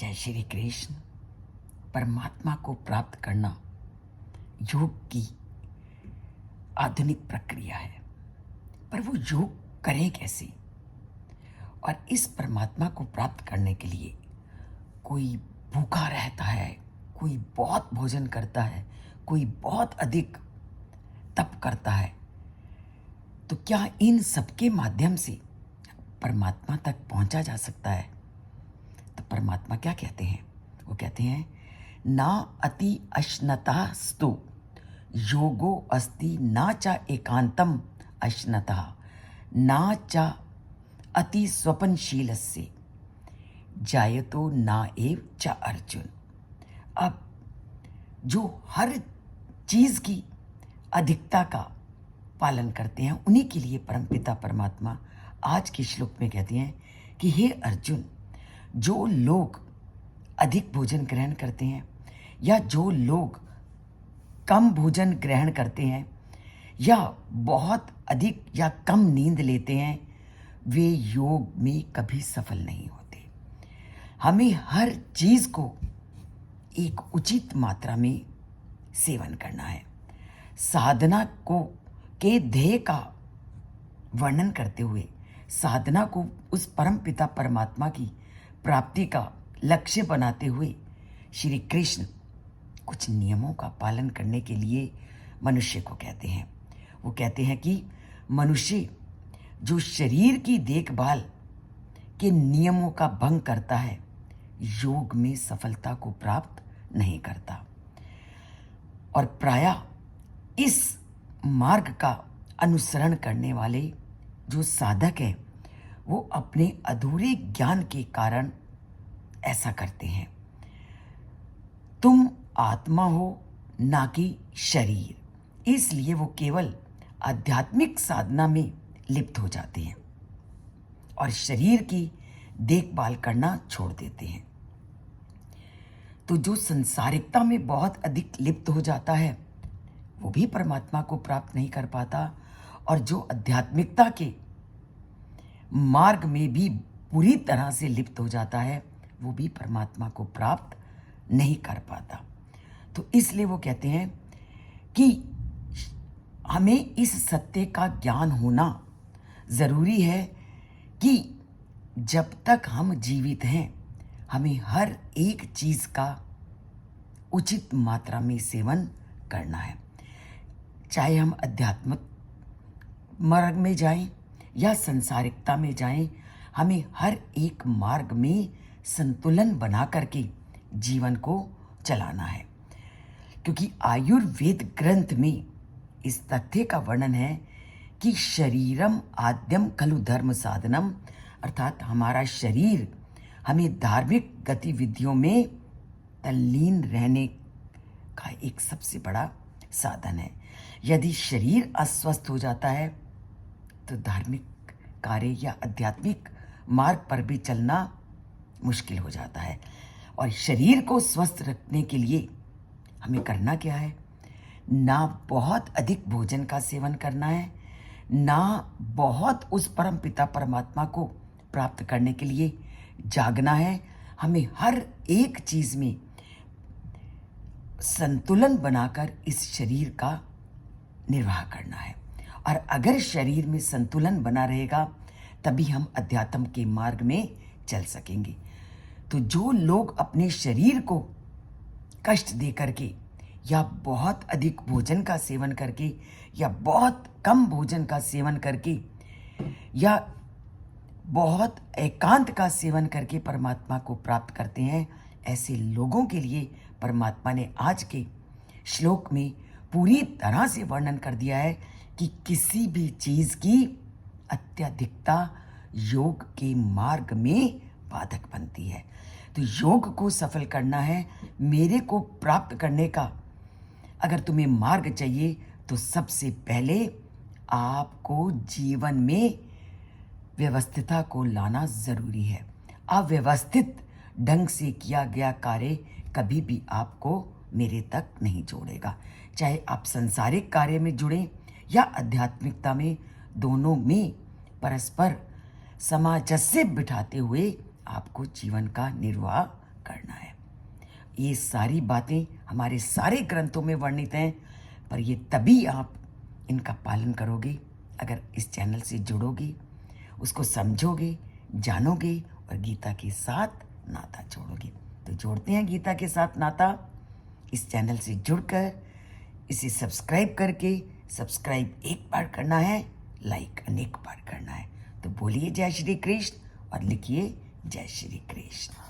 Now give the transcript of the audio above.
जय श्री कृष्ण। परमात्मा को प्राप्त करना योग की आधुनिक प्रक्रिया है, पर वो योग करें कैसे? और इस परमात्मा को प्राप्त करने के लिए कोई भूखा रहता है, कोई बहुत भोजन करता है, कोई बहुत अधिक तप करता है। तो क्या इन सबके माध्यम से परमात्मा तक पहुंचा जा सकता है? तो परमात्मा क्या कहते हैं? वो कहते हैं, ना अति अश्नतास्तु योगो अस्ति ना चा एकांतम अश्नतः ना चा अति स्वपनशीलस्य जायतो ना एव च अर्जुन। अब जो हर चीज की अधिकता का पालन करते हैं, उन्हीं के लिए परमपिता परमात्मा आज के श्लोक में कहते हैं कि हे अर्जुन, जो लोग अधिक भोजन ग्रहण करते हैं या जो लोग कम भोजन ग्रहण करते हैं या बहुत अधिक या कम नींद लेते हैं, वे योग में कभी सफल नहीं होते। हमें हर चीज को एक उचित मात्रा में सेवन करना है। साधना के ध्येय का वर्णन करते हुए, साधना को उस परम पिता परमात्मा की प्राप्ति का लक्ष्य बनाते हुए श्री कृष्ण कुछ नियमों का पालन करने के लिए मनुष्य को कहते हैं। वो कहते हैं कि मनुष्य जो शरीर की देखभाल के नियमों का भंग करता है, योग में सफलता को प्राप्त नहीं करता। और प्रायः इस मार्ग का अनुसरण करने वाले जो साधक हैं, वो अपने अधूरे ज्ञान के कारण ऐसा करते हैं। तुम आत्मा हो, ना कि शरीर, इसलिए वो केवल आध्यात्मिक साधना में लिप्त हो जाते हैं और शरीर की देखभाल करना छोड़ देते हैं। तो जो संसारिकता में बहुत अधिक लिप्त हो जाता है, वो भी परमात्मा को प्राप्त नहीं कर पाता, और जो आध्यात्मिकता के मार्ग में भी पूरी तरह से लिप्त हो जाता है, वो भी परमात्मा को प्राप्त नहीं कर पाता। तो इसलिए वो कहते हैं कि हमें इस सत्य का ज्ञान होना जरूरी है कि जब तक हम जीवित हैं, हमें हर एक चीज का उचित मात्रा में सेवन करना है। चाहे हम आध्यात्मिक मार्ग में जाएं या संसारिकता में जाएं, हमें हर एक मार्ग में संतुलन बना करके जीवन को चलाना है। क्योंकि आयुर्वेद ग्रंथ में इस तथ्य का वर्णन है कि शरीरम आद्यम खलु धर्म साधनम, अर्थात हमारा शरीर हमें धार्मिक गतिविधियों में तल्लीन रहने का एक सबसे बड़ा साधन है। यदि शरीर अस्वस्थ हो जाता है तो धार्मिक कार्य या आध्यात्मिक मार्ग पर भी चलना मुश्किल हो जाता है। और शरीर को स्वस्थ रखने के लिए हमें करना क्या है? ना बहुत अधिक भोजन का सेवन करना है, ना बहुत उस परम पिता परमात्मा को प्राप्त करने के लिए जागना है। हमें हर एक चीज में संतुलन बनाकर इस शरीर का निर्वाह करना है। और अगर शरीर में संतुलन बना रहेगा, तभी हम अध्यात्म के मार्ग में चल सकेंगे। तो जो लोग अपने शरीर को कष्ट दे करके या बहुत अधिक भोजन का सेवन करके या बहुत कम भोजन का सेवन करके या बहुत एकांत का सेवन करके परमात्मा को प्राप्त करते हैं, ऐसे लोगों के लिए परमात्मा ने आज के श्लोक में पूरी तरह से वर्णन कर दिया है कि किसी भी चीज की अत्यधिकता योग के मार्ग में बाधक बनती है। तो योग को सफल करना है, मेरे को प्राप्त करने का अगर तुम्हें मार्ग चाहिए, तो सबसे पहले आपको जीवन में व्यवस्थितता को लाना जरूरी है। अव्यवस्थित ढंग से किया गया कार्य कभी भी आपको मेरे तक नहीं जोड़ेगा। चाहे आप सांसारिक कार्य में जुड़ें या आध्यात्मिकता में, दोनों में परस्पर सामंजस्य बिठाते हुए आपको जीवन का निर्वाह करना है। ये सारी बातें हमारे सारे ग्रंथों में वर्णित हैं, पर ये तभी आप इनका पालन करोगे अगर इस चैनल से जुड़ोगे, उसको समझोगे, जानोगे और गीता के साथ नाता जोड़ोगे। तो जोड़ते हैं गीता के साथ नाता इस चैनल से जुड़कर, इसे सब्सक्राइब करके। सब्सक्राइब एक बार करना है, लाइक अनेक बार करना है। तो बोलिए जय श्री कृष्ण और लिखिए जय श्री कृष्ण।